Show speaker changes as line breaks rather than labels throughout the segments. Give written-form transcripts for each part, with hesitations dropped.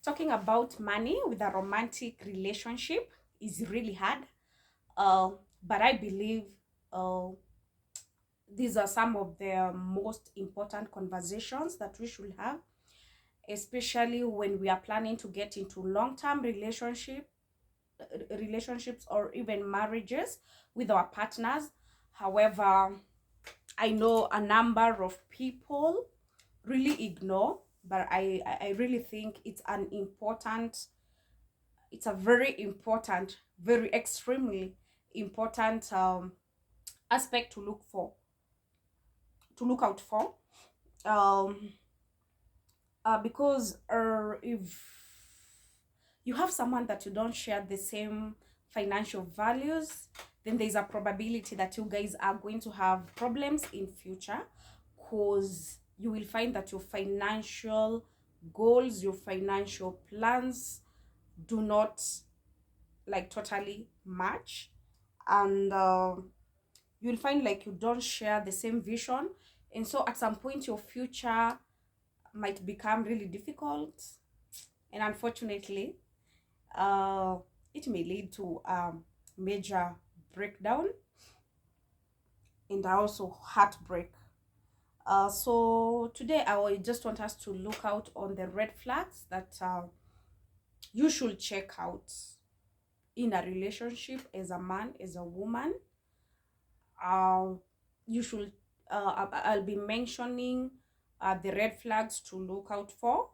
Talking about money with a romantic relationship is really hard. But I believe uh, these are some of the most important conversations that we should have, especially when we are planning to get into long-term relationships or even marriages with our partners. However, I know a number of people really ignore, but I really think it's a very important, very extremely important aspect to look out for. Um, because if you have someone that you don't share the same financial values, then there's a probability that you guys are going to have problems in future, because you will find that your financial goals, your financial plans do not like totally match. And you'll find like you don't share the same vision, and so at some point your future might become really difficult, and unfortunately uh it may lead to major breakdown and also heartbreak. So today I will just want us to look out on the red flags that you should check out in a relationship as a man, as a woman. uh, you should I'll be mentioning the red flags to look out for,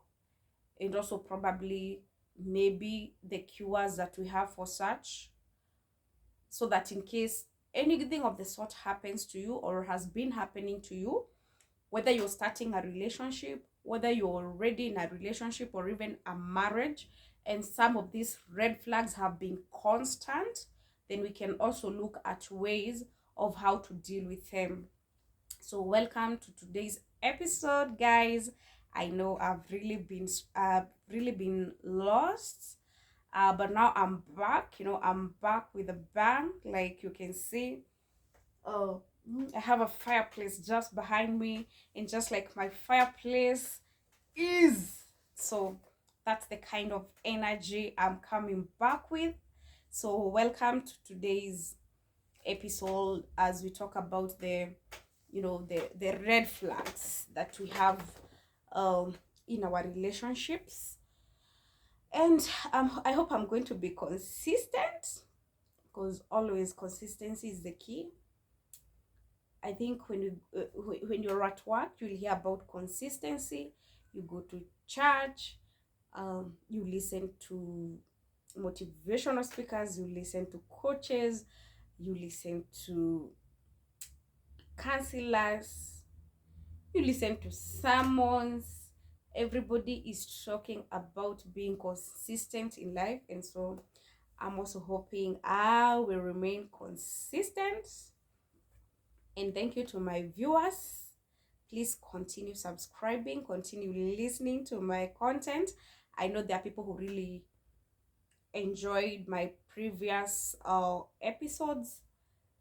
and also probably maybe the cures that we have for such, so that in case anything of the sort happens to you or has been happening to you, whether you're starting a relationship, whether you're already in a relationship or even a marriage, and some of these red flags have been constant, then we can also look at ways of how to deal with them. So welcome to today's episode, guys. I know I've really been lost, but now I'm back. I'm back with a bang. Like you can see, oh, I have a fireplace just behind me, and just like my fireplace is, so that's the kind of energy I'm coming back with. So welcome to today's episode as we talk about the red flags that we have um in our relationships. And I hope I'm going to be consistent, because always consistency is the key. I think when you're at work, you'll hear about consistency. You go to church, you listen to motivational speakers, you listen to coaches, you listen to counselors, you listen to sermons. Everybody is talking about being consistent in life, and so I'm also hoping I will remain consistent. And thank you to my viewers. Please continue subscribing, continue listening to my content. I know there are people who really enjoyed my previous episodes,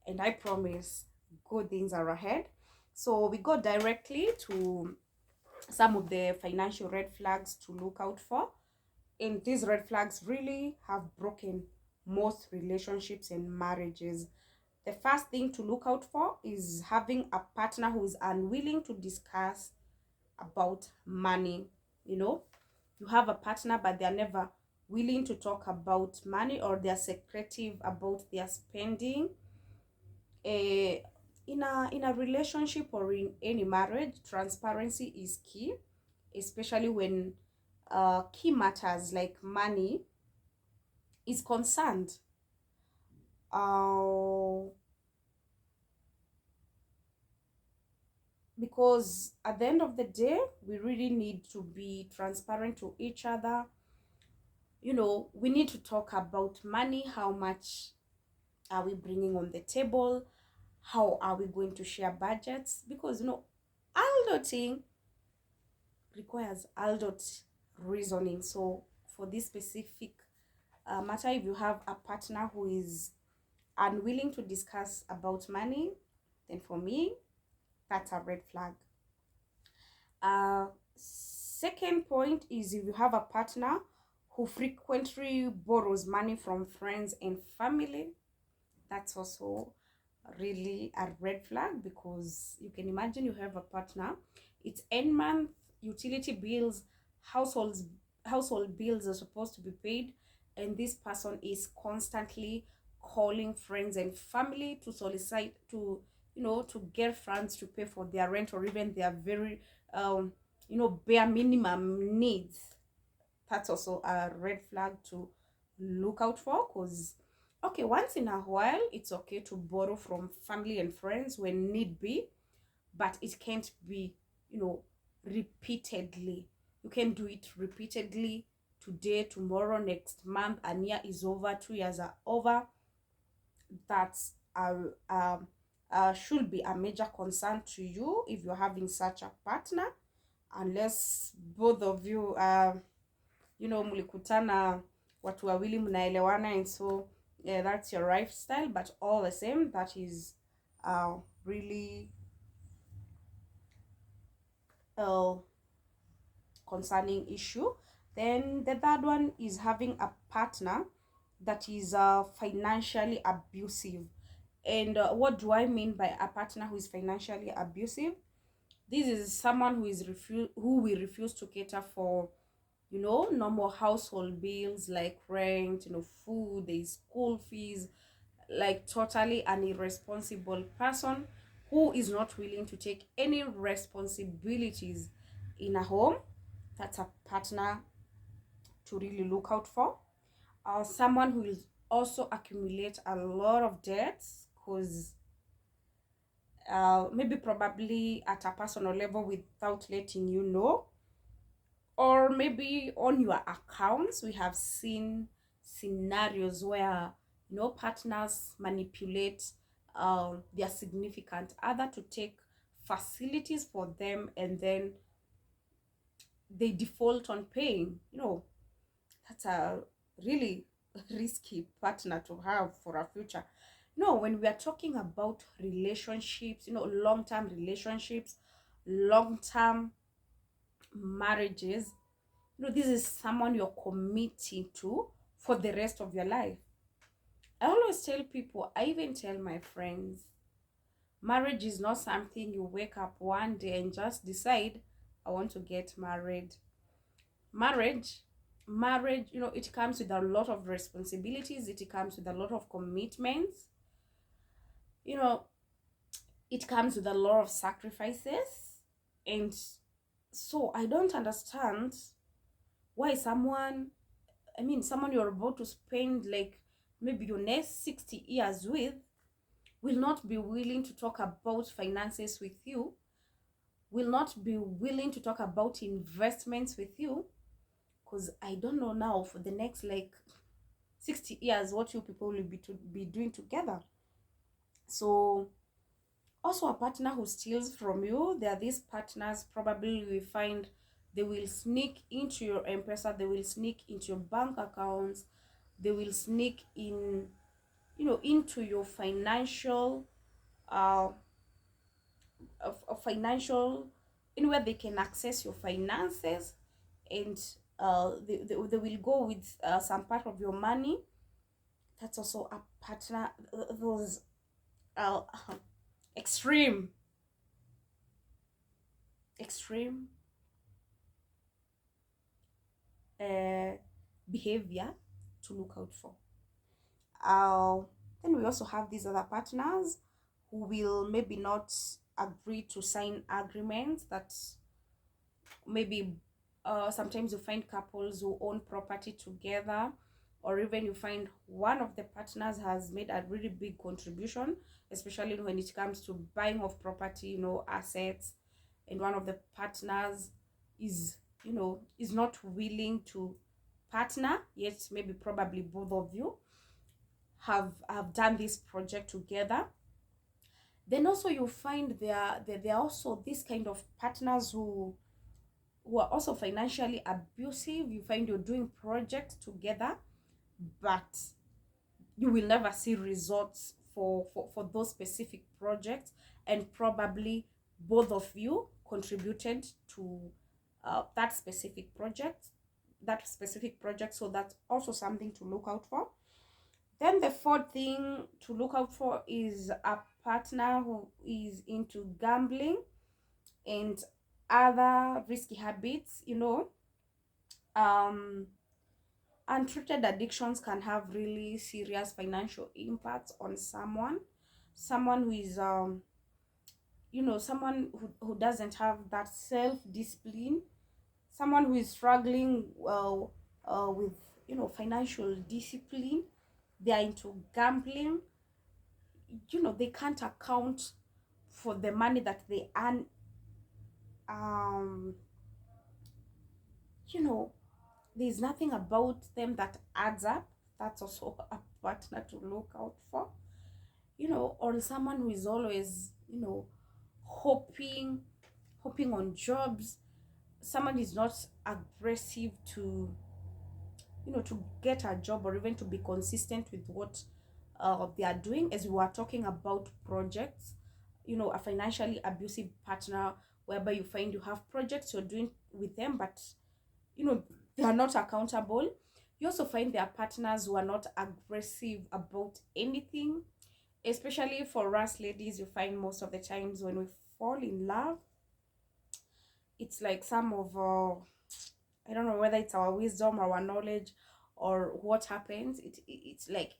and I promise good things are ahead. So we go directly to some of the financial red flags to look out for. And these red flags really have broken most relationships and marriages. The first thing to look out for is having a partner who is unwilling to discuss about money. You know, you have a partner, but they're never willing to talk about money, or they're secretive about their spending. Eh, in a relationship or in any marriage, transparency is key, especially when key matters like money is concerned. Uh, because at the end of the day, we really need to be transparent to each other. We need to talk about money. How much are we bringing on the table? How are we going to share budgets? Because adulting requires adult reasoning. So for this specific matter, if you have a partner who is unwilling to discuss about money, then for me, that's a red flag. uh Second point is, if you have a partner who frequently borrows money from friends and family. That's also really a red flag, because you can imagine you have a partner, it's end month, utility bills, households household bills are supposed to be paid, and this person is constantly calling friends and family to solicit, to to get funds to pay for their rent, or even their very bare minimum needs. That's also a red flag to look out for. Because okay, once in a while it's okay to borrow from family and friends when need be, but it can't be, repeatedly. You can do it repeatedly, today, tomorrow, next month, a year is over, 2 years are over. That's should be a major concern to you if you're having such a partner, unless both of you mlikutana watu wawili mnaelewana, and so yeah, that's your lifestyle. But all the same, that is really uh, concerning issue. Then the third one is having a partner that is financially abusive. And what do I mean by a partner who is financially abusive? This is someone who will refuse to cater for normal household bills like rent, food, there's school fees, like totally an irresponsible person who is not willing to take any responsibilities in a home. That's a partner to really look out for. Someone who will also accumulate a lot of debts, because maybe probably at a personal level without letting you know, or maybe on your accounts. We have seen scenarios where partners manipulate their significant other to take facilities for them, and then they default on paying. That's a really risky partner to have for a future. When we are talking about relationships, long-term relationships, long-term marriages, this is someone you're committing to for the rest of your life. I always tell people, I even tell my friends, marriage is not something you wake up one day and just decide, I want to get married. Marriage, it comes with a lot of responsibilities, it comes with a lot of commitments, you know it comes with a lot of sacrifices. And so I don't understand why someone you're about to spend like maybe your next 60 years with will not be willing to talk about finances with you, will not be willing to talk about investments with you. Because I don't know now, for the next like 60 years what you people will be doing together. So also, a partner who steals from you. There are these partners, probably we find they will sneak into your M-Pesa, they will sneak into your bank accounts, they will sneak in, into your financial, financial, in where they can access your finances, and they will go with some part of your money. That's also a partner. Those uh, extreme extreme uh, behavior to look out for. Uh, then we also have these other partners who will maybe not agree to sign agreements that maybe sometimes you find couples who own property together, or even you find one of the partners has made a really big contribution, especially when it comes to buying of property, assets, and one of the partners is not willing to partner yet. Maybe probably both of you have done this project together. Then also you find there are also this kind of partners who are also financially abusive. You find you're doing projects together, but you will never see results for those specific projects, and probably both of you contributed to that specific project. that specific project. So that's also something to look out for. Then the fourth thing to look out for is a partner who is into gambling and other risky habits. Um untreated addictions can have really serious financial impacts on someone who is someone who doesn't have that self discipline, someone who is struggling with financial discipline. They are into gambling. They can't account for the money that they earn. um you know there's nothing about them that adds up. That's also a partner to look out for. Or someone who is always hoping hoping on jobs. Someone is not aggressive to to get a job, or even to be consistent with what they are doing. As we were talking about projects, a financially abusive partner, whereby you find you have projects you're doing with them, but they are not accountable. You also find there are partners who are not aggressive about anything. Especially for us ladies, you find most of the times when we fall in love, it's like some of I don't know whether it's our wisdom or our knowledge or what happens. It's like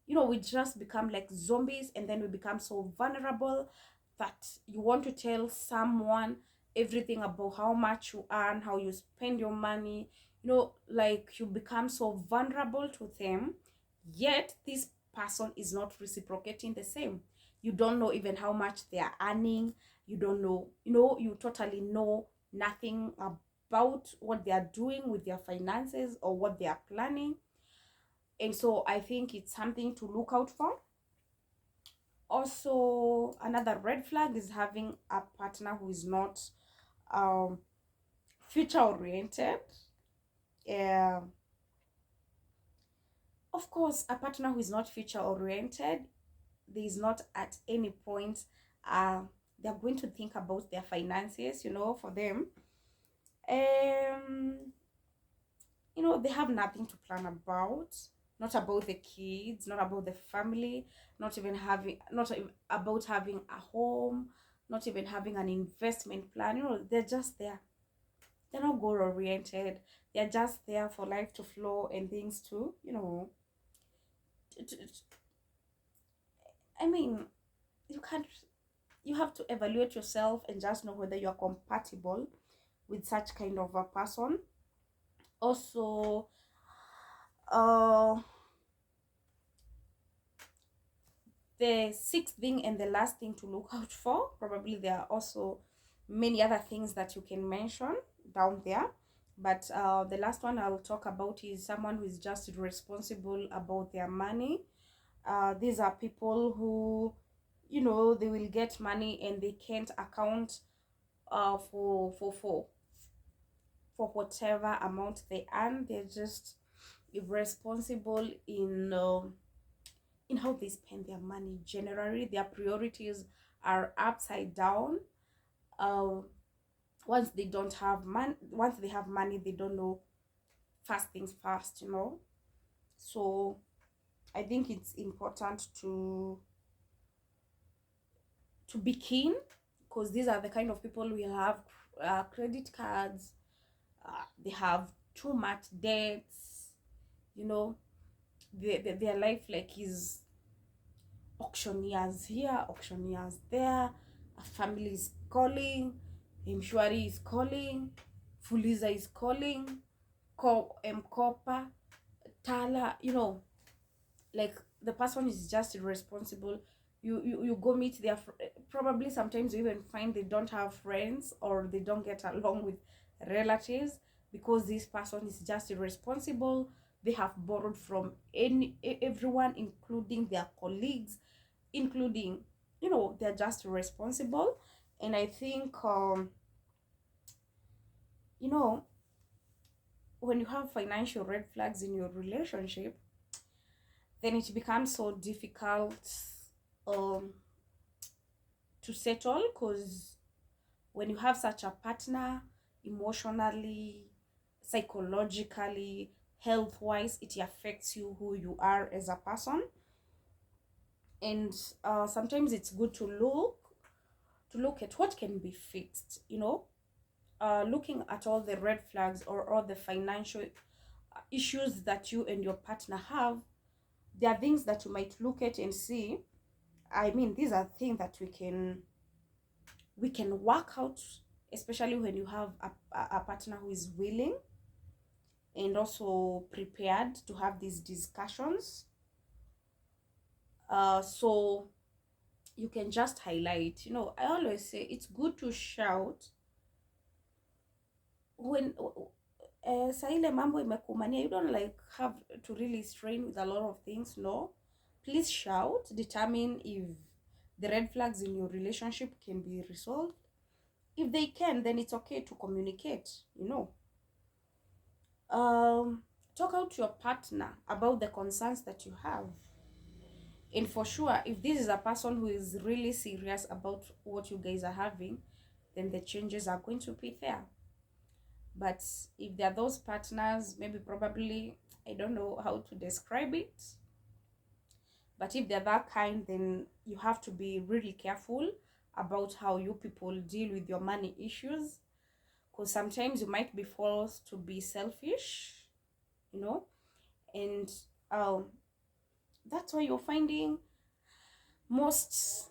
we just become like zombies, and then we become so vulnerable that you want to tell someone everything about how much you earn, how you spend your money. Like you become so vulnerable to them, yet this person is not reciprocating the same. You don't know even how much they are earning. You don't know, you totally know nothing about what they are doing with their finances or what they are planning. And so I think it's something to look out for. Also, another red flag is having a partner who is not um future oriented. Yeah, of course, a partner who is not future oriented, there is not at any point uh they're going to think about their finances. For them, um they have nothing to plan about. Not about the kids, not about the family, not even about having a home, not even having an investment plan. They're just there. They're not goal oriented. They're just there for life to flow and things to t- t- I mean, you can't you have to evaluate yourself and just know whether you're compatible with such kind of a person. Also, uh the sixth thing and the last thing to look out for, probably there are also many other things that you can mention down there, but the last one I'll talk about is someone who is just responsible about their money. These are people who they will get money and they can't account for whatever amount they earn. They're just irresponsible in how they spend their money. Generally, their priorities are upside down. uh, once they have money, they don't know first things first. So I think it's important to be keen, because these are the kind of people who will have credit cards. They have too much debts. you know their life like is auctioneers here, auctioneers there. A family is calling, Mshwari is calling, Fuliza is calling, Mkopa, Tala. Like the person is just irresponsible. You go meet their probably sometimes you even find they don't have friends, or they don't get along with relatives, because this person is just irresponsible. They have borrowed from everyone, including their colleagues, including they're just irresponsible. And I think you know when you have financial red flags in your relationship, then it becomes so difficult um to settle, because when you have such a partner, emotionally, psychologically, health wise, it affects you, who you are as a person. And sometimes it's good to look at what can be fixed, you know. Looking at all the red flags or all the financial issues that you and your partner have, there are things that you might look at and see, I mean, these are things that we can work out, especially when you have a partner who is willing and also prepared to have these discussions. So you can just highlight, you know, I always say it's good to shout when saa ile mambo imekumania, you don't like have to really strain with a lot of things. No, please shout, determine if the red flags in your relationship can be resolved. If they can, then it's okay to communicate, you know. Talk out to your partner about the concerns that you have. And for sure, if this is a person who is really serious about what you guys are having, then the changes are going to be there. But if there are those partners, maybe probably, I don't know how to describe it, but if they're that kind, then you have to be really careful about how you people deal with your money issues, because sometimes you might be forced to be selfish, you know. And that's why you're finding most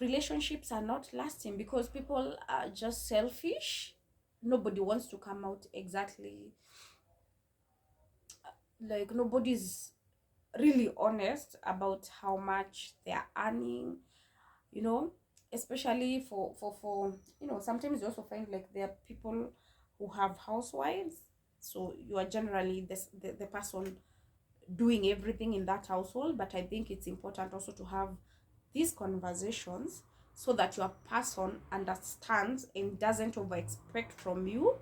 relationships are not lasting, because people are just selfish. Nobody wants to come out exactly, like nobody's really honest about how much they're earning, you know. Especially for you know, sometimes you also find like there are people who have housewives, so you are generally the person doing everything in that household. But I think it's important also to have these conversations so that your person understands and doesn't over expect from you.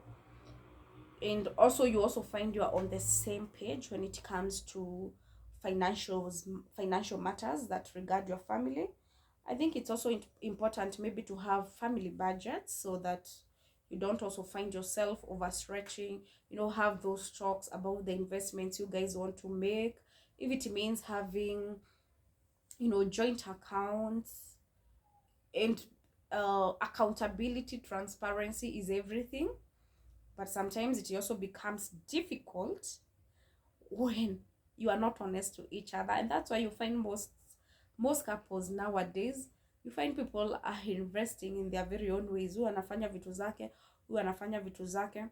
And also you also find you are on the same page when it comes to financial matters that regard your family. I think it's also important maybe to have family budgets, so that you don't also find yourself overstretching, you know. Have those talks about the investments you guys want to make. If it means having, you know, joint accounts, and accountability, transparency is everything. But sometimes it also becomes difficult when you are not honest to each other. And that's why you find most couples nowadays, you find people are investing in their very own ways. Huyu anafanya vitu zake, huyu anafanya vitu zake.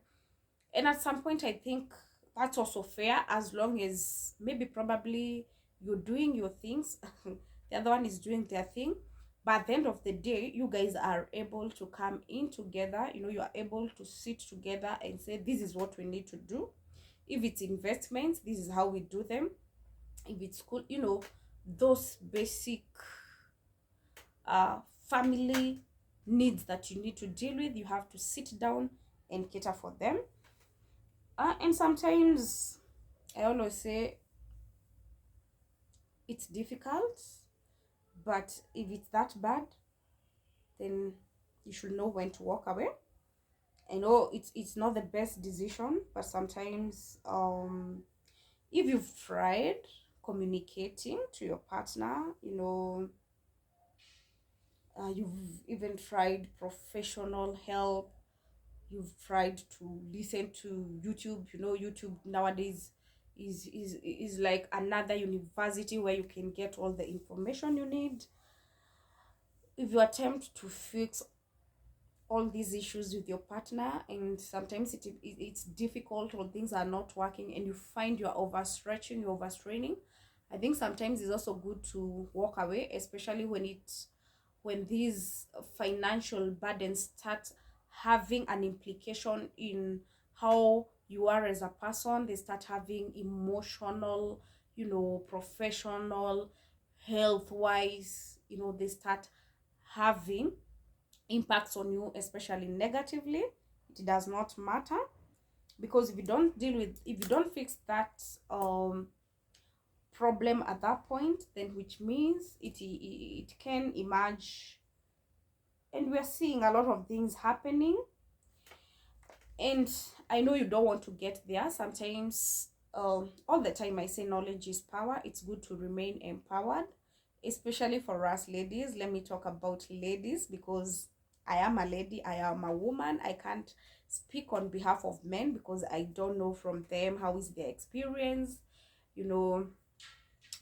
And at some point I think that's also fair, as long as maybe probably you're doing your things the other one is doing their thing. But at the end of the day, you guys are able to come in together, you know. You are able to sit together and say, this is what we need to do. If it's investments, this is how we do them. If it's cool, you know, those basic family needs that you need to deal with, you have to sit down and cater for them. And sometimes I always say it's difficult, but if it's that bad, then you should know when to walk away. I know it's not the best decision, but sometimes if you've tried communicating to your partner, you know, you've even tried professional help, you've tried to listen to YouTube, you know. YouTube nowadays is like another university where you can get all the information you need. If you attempt to fix all these issues with your partner, and sometimes it's difficult, or things are not working, and you find you're overstretching, you're overstraining, I think sometimes it's also good to walk away, especially when these financial burdens start having an implication in how you are as a person. They start having emotional, you know, professional, health wise, you know, they start having impacts on you, especially negatively. It does not matter, because if you don't fix that problem at that point, then which means it can emerge. And we're seeing a lot of things happening. And I know you don't want to get there sometimes. All the time I say knowledge is power. It's good to remain empowered, especially for us ladies. Let me talk about ladies, because I am a lady, I am a woman. I can't speak on behalf of men because I don't know from them how is their experience, you know,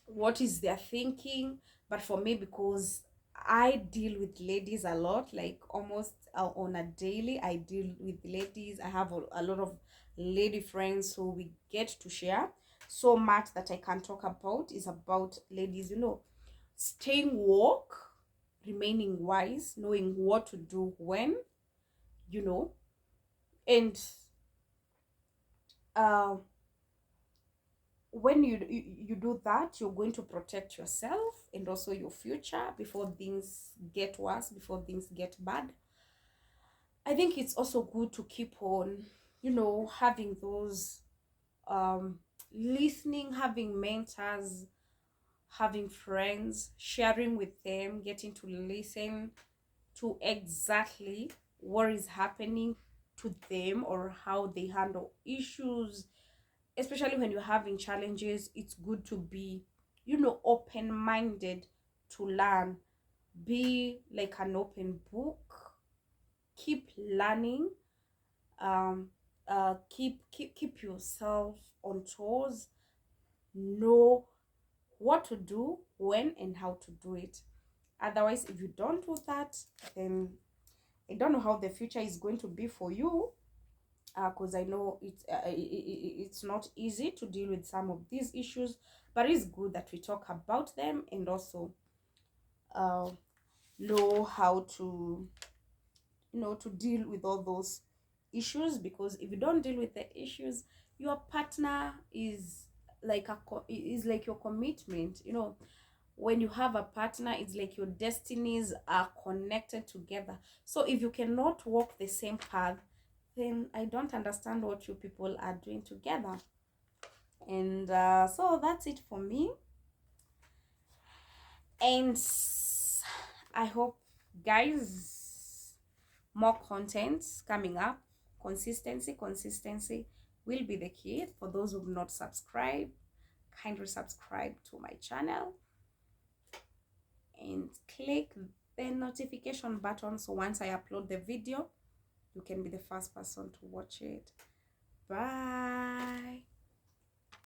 what is their thinking. But for me, because I deal with ladies a lot, like almost on a daily, I deal with ladies. I have a lot of lady friends, so we get to share so much that I can talk about is about ladies, you know, staying woke, remaining wise, knowing what to do when, you know, and uh when you do that, you're going to protect yourself and also your future before things get worse, before things get bad. I think it's also good to keep on, you know, having those um listening, having mentors, having friends, sharing with them, getting to listen to exactly what is happening to them or how they handle issues, especially when you're having challenges. It's good to be, you know, open-minded to learn. Be like an open book. Keep learning. um keep yourself on toes. Know what to do, when, and how to do it. Otherwise, if you don't do that, then I don't know how the future is going to be for you, because I know it's not easy to deal with some of these issues, but it's good that we talk about them and also uh, know how to, you know, to deal with all those issues. Because if you don't deal with the issues, your partner is like is like your commitment, you know. When you have a partner, it's like your destinies are connected together. So if you cannot walk the same path, then I don't understand what you people are doing together. And so that's it for me. And I hope, guys, more content coming up. Consistency will be the key. For those who have not subscribed, kindly subscribe to my channel and click the notification button, so once I upload the video, you can be the first person to watch it. Bye.